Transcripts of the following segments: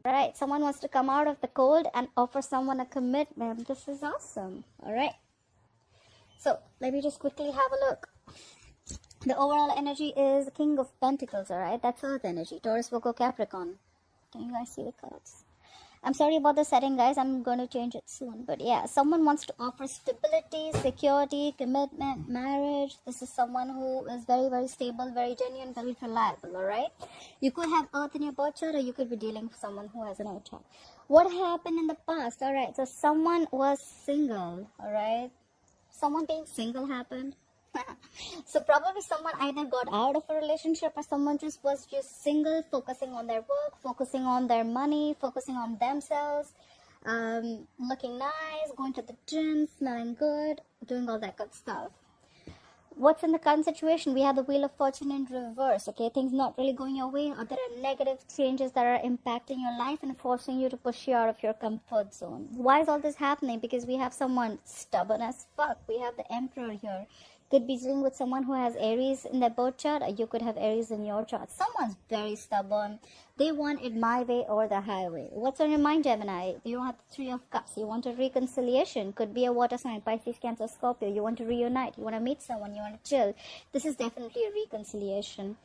Right, someone wants to come out of the cold and offer someone a commitment. This is awesome. All right. So let me just quickly have a look. The overall energy is the King of Pentacles. All right, that's Earth energy. Taurus, Virgo, Capricorn. Can you guys see the cards? I'm sorry about the setting, guys. I'm going to change it soon. But yeah, someone wants to offer stability, security, commitment, marriage. This is someone who is very, very stable, very genuine, very reliable, all right? You could have Earth in your birth chart, or you could be dealing with someone who has an Earth chart. What happened in the past? All right, so someone was single, all right? Someone being single happened. So probably someone either got out of a relationship, or someone was just single, focusing on their work, focusing on their money, focusing on themselves, looking nice, going to the gym, smelling good, doing all that good stuff. What's in the current situation? We have the Wheel of Fortune in reverse, okay? Things not really going your way, or there are negative changes that are impacting your life and forcing you to push you out of your comfort zone. Why is all this happening? Because we have someone stubborn as fuck. We have the Emperor here. Could be dealing with someone who has Aries in their birth chart, or you could have Aries in your chart. Someone's very stubborn. They want it my way or the highway. What's on your mind, Gemini? You have the Three of Cups. You want a reconciliation. Could be a water sign, Pisces, Cancer, Scorpio. You want to reunite. You want to meet someone. You want to chill. This is definitely a reconciliation.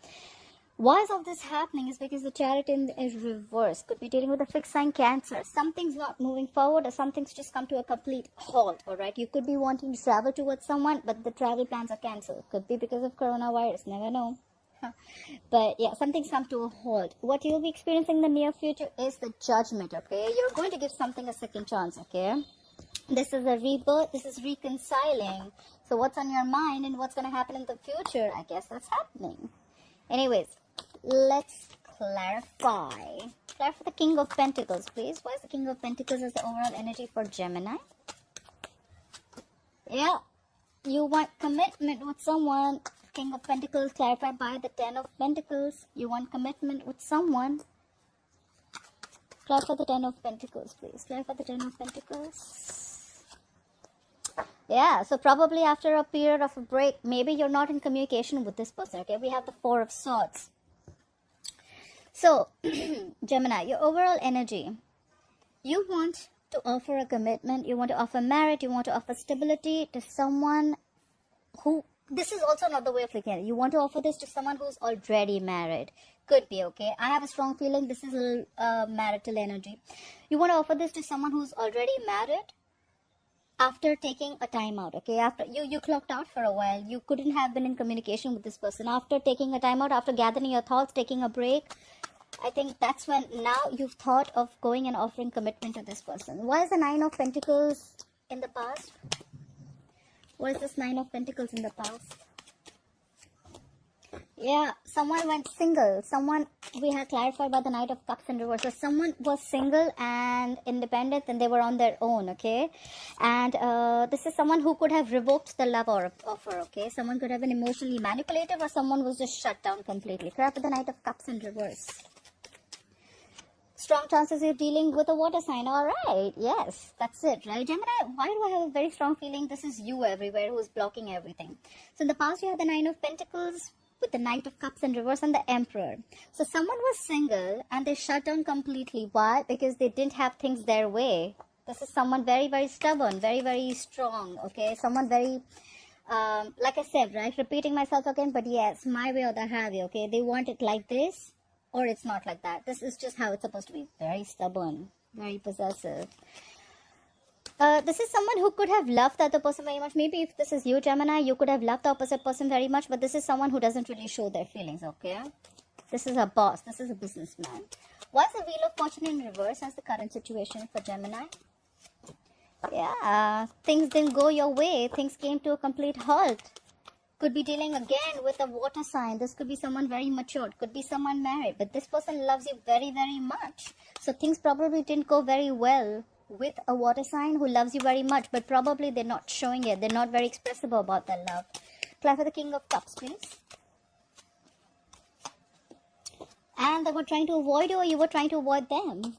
Why is all this happening? Is because the Chariot is reversed. Could be dealing with a fixed sign, Cancer. Something's not moving forward, or something's just come to a complete halt, all right? You could be wanting to travel towards someone, but the travel plans are cancelled. Could be because of coronavirus, never know. But yeah, something's come to a halt. What you'll be experiencing in the near future is the Judgment, okay? You're going to give something a second chance, okay? This is a rebirth. This is reconciling. So what's on your mind and what's going to happen in the future? I guess that's happening. Anyways, let's clarify. Clarify the King of Pentacles, please. Why is the King of Pentacles as the overall energy for Gemini? Yeah, you want commitment with someone. King of Pentacles clarified by the Ten of Pentacles. You want commitment with someone. Clarify the Ten of Pentacles, please. Clarify the Ten of Pentacles. Yeah, so probably after a period of a break, maybe you're not in communication with this person, okay? We have the Four of Swords. So, Gemini, your overall energy, you want to offer a commitment, you want to offer marriage, you want to offer stability to someone who, this is also another way of looking at it. You want to offer this to someone who's already married. Could be, okay? I have a strong feeling this is marital energy. You want to offer this to someone who's already married, after taking a time out, okay? After you clocked out for a while, you couldn't have been in communication with this person. After taking a time out, after gathering your thoughts, taking a break, I think that's when now you've thought of going and offering commitment to this person. Why is the Nine of Pentacles in the past? What is this Nine of Pentacles in the past? Yeah, someone went single. Someone, we have clarified by the Knight of Cups in reverse. So someone was single and independent and they were on their own, okay? And this is someone who could have revoked the love offer, okay? Someone could have been emotionally manipulative, or someone was just shut down completely. Clarify the Knight of Cups in reverse. Strong chances you're dealing with a water sign. All right, yes, that's it, right? Gemini, why do I have a very strong feeling this is you everywhere who's blocking everything? So in the past, you had the Nine of Pentacles with the Knight of Cups in reverse and the Emperor. So someone was single and they shut down completely. Why? Because they didn't have things their way. This is someone very, very stubborn, very, very strong, okay? Someone very, like I said, right? Repeating myself again, but yes, my way or the highway, okay? They want it like this, or it's not like that. This is just how it's supposed to be. Very stubborn, very possessive. This is someone who could have loved the other person very much. Maybe if this is you, Gemini, you could have loved the opposite person very much, but this is someone who doesn't really show their feelings, okay? This is a boss. This is a businessman. Why is the Wheel of Fortune in reverse as the current situation for Gemini? Yeah, things didn't go your way. Things came to a complete halt. Could be dealing again with a water sign. This could be someone very matured. Could be someone married. But this person loves you very, very much. So things probably didn't go very well with a water sign who loves you very much, but probably they're not showing it. They're not very expressive about their love. Clarify the King of Cups, please. And they were trying to avoid you, or you were trying to avoid them.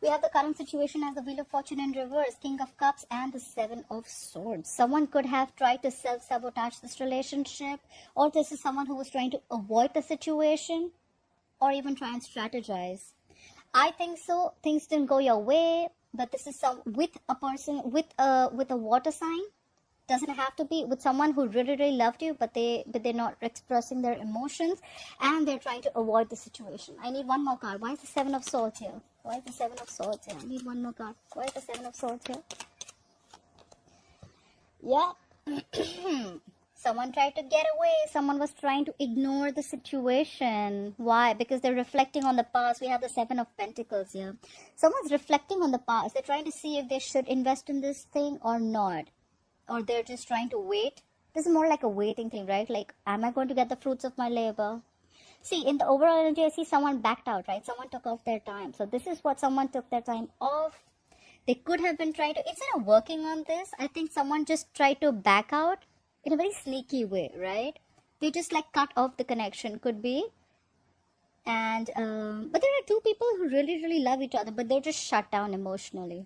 We have the current situation as the Wheel of Fortune in reverse, King of Cups and the Seven of Swords. Someone could have tried to self-sabotage this relationship, or this is someone who was trying to avoid the situation, or even try and strategize. I think so. Things didn't go your way, but this is some with a person with a water sign. Doesn't have to be with someone who really loved you, but they're not expressing their emotions, and they're trying to avoid the situation. I need one more card. Why is the Seven of Swords here? Why is the Seven of Swords here? I need one more card. Why is the Seven of Swords here? Yeah. Someone tried to get away. Someone was trying to ignore the situation. Why? Because they're reflecting on the past. We have the Seven of Pentacles here. Someone's reflecting on the past. They're trying to see if they should invest in this thing or not. Or they're just trying to wait. This is more like a waiting thing, right? Like, am I going to get the fruits of my labor? See, in the overall energy, I see someone backed out, right? Someone took off their time. So this is what someone took their time off. They could have been trying to, instead of working on this, I think someone just tried to back out in a very sneaky way, right? They just like cut off the connection, could be. And, but there are two people who really love each other, but they're just shut down emotionally.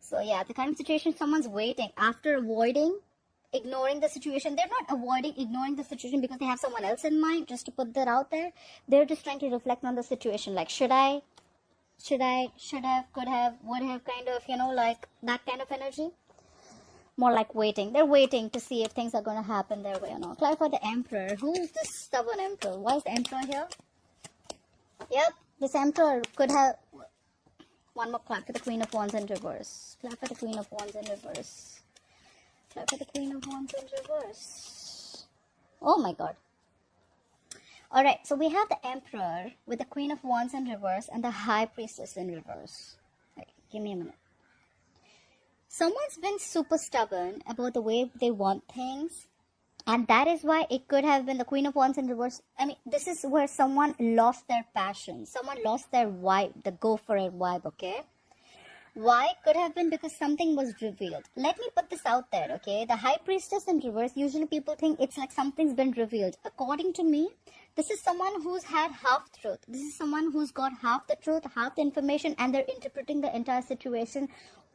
So yeah, the kind of situation, someone's waiting after avoiding, ignoring the situation. They're not avoiding, ignoring the situation because they have someone else in mind, just to put that out there. They're just trying to reflect on the situation. Like, should have, could have, would have, kind of, you know, like that kind of energy. More like waiting. They're waiting to see if things are going to happen their way or not. Clarify the Emperor. Who is this stubborn Emperor? Why is the Emperor here? Yep, this Emperor could have... One more clap for the Queen of Wands in reverse. Clap for the Queen of Wands in reverse. Clap for the Queen of Wands in reverse. Oh my God. Alright, so we have the Emperor with the Queen of Wands in reverse and the High Priestess in reverse. Right, give me a minute. Someone's been super stubborn about the way they want things. And that is why it could have been the Queen of Wands in reverse. I mean, this is where someone lost their passion. Someone lost their vibe, the go for it vibe, okay? Why? Could have been because something was revealed. Let me put this out there, okay? The High Priestess in reverse, usually people think it's like something's been revealed. According to me, this is someone who's had half truth. This is someone who's got half the truth, half the information, and they're interpreting the entire situation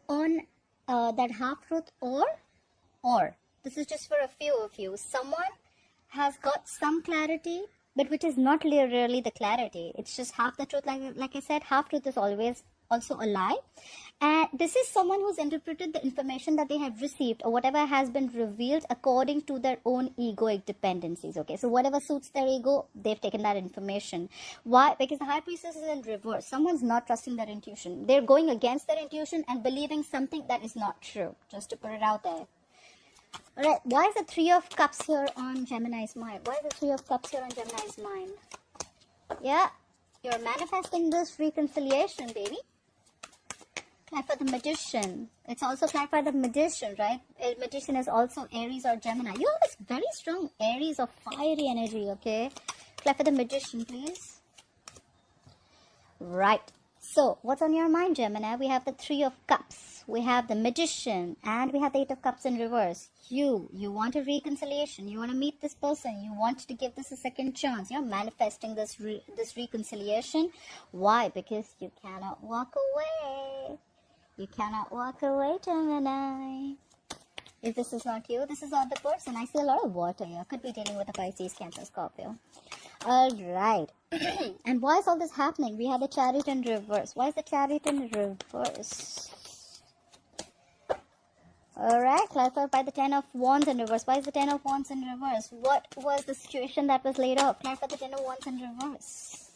on that half truth or. This is just for a few of you. Someone has got some clarity, but which is not really the clarity. It's just half the truth. Like I said, half truth is always also a lie. And this is someone who's interpreted the information that they have received or whatever has been revealed according to their own egoic dependencies. Okay, so whatever suits their ego, they've taken that information. Why? Because the High Priestess is in reverse. Someone's not trusting their intuition. They're going against their intuition and believing something that is not true. Just to put it out there. Alright, why is the Three of Cups here on Gemini's mind? Why is the Three of Cups here on Gemini's mind? Yeah, you're manifesting this reconciliation, baby. Clarify the Magician. It's also clarify the Magician, right? A Magician is also Aries or Gemini. You have this very strong Aries or fiery energy, okay? Clarify the Magician, please. Right. So, what's on your mind, Gemini? We have the Three of Cups, we have the Magician, and we have the Eight of Cups in reverse. You want a reconciliation. You want to meet this person. You want to give this a second chance. You're manifesting this reconciliation. Why? Because you cannot walk away. You cannot walk away, Gemini. If this is not you, this is not the person. I see a lot of water here. Could be dealing with a Pisces, Cancer, Scorpio. Alright. And why is all this happening? We have the Chariot in reverse. Why is the Chariot in reverse? Alright, clarified by the Ten of Wands in reverse. Why is the Ten of Wands in reverse? What was the situation that was laid out? Clarify the Ten of Wands in reverse.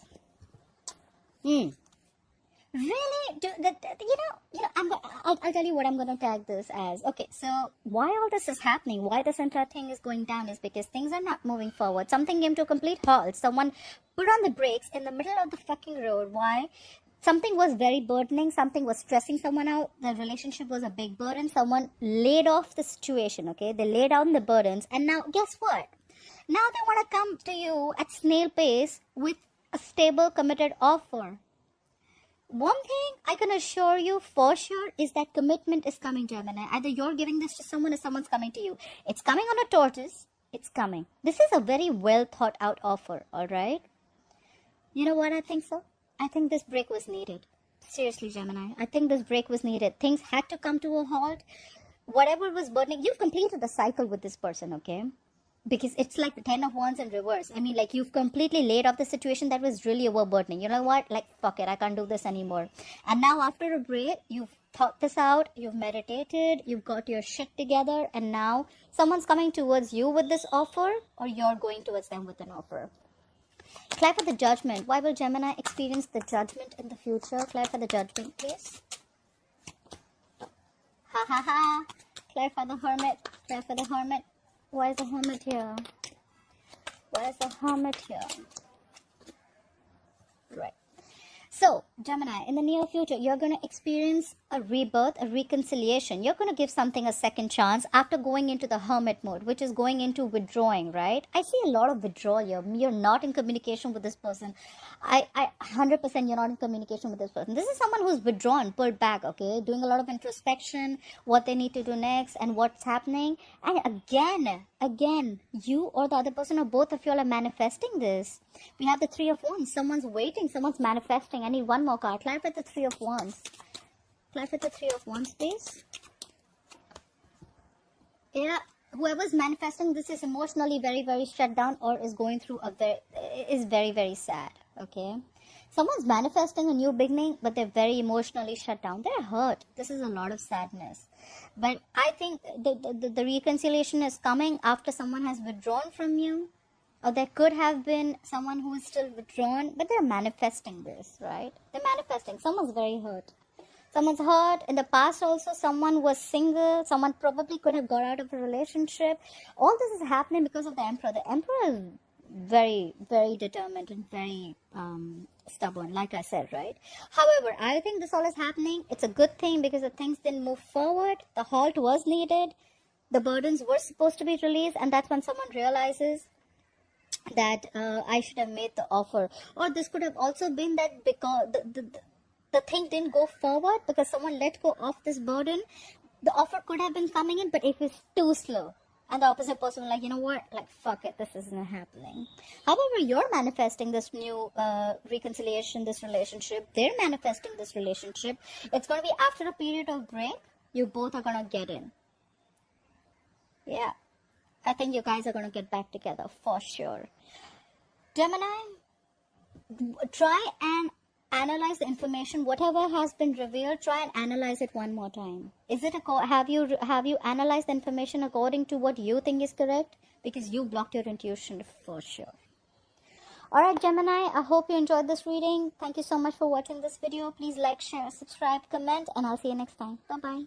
Really? I'll tell you what I'm going to tag this as. Okay, so why all this is happening, why this entire thing is going down is because things are not moving forward. Something came to a complete halt. Someone put on the brakes in the middle of the fucking road. Why? Something was very burdening. Something was stressing someone out. The relationship was a big burden. Someone laid off the situation, okay? They laid down the burdens. And now, guess what? Now they want to come to you at snail pace with a stable, committed offer. One thing I can assure you for sure is that commitment is coming, Gemini. Either you're giving this to someone or someone's coming to you. It's coming on a tortoise. It's coming. This is a very well thought out offer, alright? You know what I think so? I think this break was needed. Seriously, Gemini. I think this break was needed. Things had to come to a halt. Whatever was burdening, you've completed the cycle with this person, okay? because it's like the 10 of wands in reverse. I mean, like, you've completely laid off the situation that was really overburdening. You know what, like, fuck it, I can't do this anymore. And now after a break, you've thought this out, you've meditated, you've got your shit together, and now someone's coming towards you with this offer, or you're going towards them with an offer. Clarify the judgment. Why will Gemini experience the judgment in the future? Clarify the judgment, please. Ha ha ha. Clarify the hermit. Clarify the hermit. Why is the hermit here? Why is the hermit here? Right. So, Gemini, in the near future, you're going to experience a rebirth, a reconciliation. You're going to give something a second chance after going into the hermit mode, which is going into withdrawing, right? I see a lot of withdrawal here. You're not in communication with this person. I 100% you're not in communication with this person. This is someone who's withdrawn, pulled back, okay? Doing a lot of introspection, what they need to do next and what's happening. And again, you or the other person or both of you all are manifesting this. We have the Three of Wands. Someone's waiting, someone's manifesting. I need one more card. Clarify the Three of Wands. Clarify the Three of Wands, please. Yeah, whoever's manifesting this is emotionally very, very shut down, or is going through is very, very sad, okay? Someone's manifesting a new beginning, but they're very emotionally shut down. They're hurt. This is a lot of sadness. But I think the reconciliation is coming after someone has withdrawn from you. Or there could have been someone who is still withdrawn, but they're manifesting this, right? They're manifesting. Someone's very hurt. Someone's hurt. In the past also, someone was single. Someone probably could have got out of a relationship. All this is happening because of the Emperor. The Emperor is very, very determined and very stubborn, like I said, right? However, I think this all is happening. It's a good thing because the things didn't move forward. The halt was needed. The burdens were supposed to be released. And that's when someone realizes that I should have made the offer. Or this could have also been that because the thing didn't go forward because someone let go of this burden. The offer could have been coming in, but it was too slow. And the opposite person was like, you know what, like, fuck it, this isn't happening. However, you're manifesting this new reconciliation, this relationship. They're manifesting this relationship. It's going to be after a period of break. You both are going to get in. Yeah. I think you guys are going to get back together for sure. Gemini, try and analyze the information. Whatever has been revealed, try and analyze it one more time. Is it have you analyzed the information according to what you think is correct? Because you blocked your intuition for sure. Alright, Gemini, I hope you enjoyed this reading. Thank you so much for watching this video. Please like, share, subscribe, comment, and I'll see you next time. Bye-bye.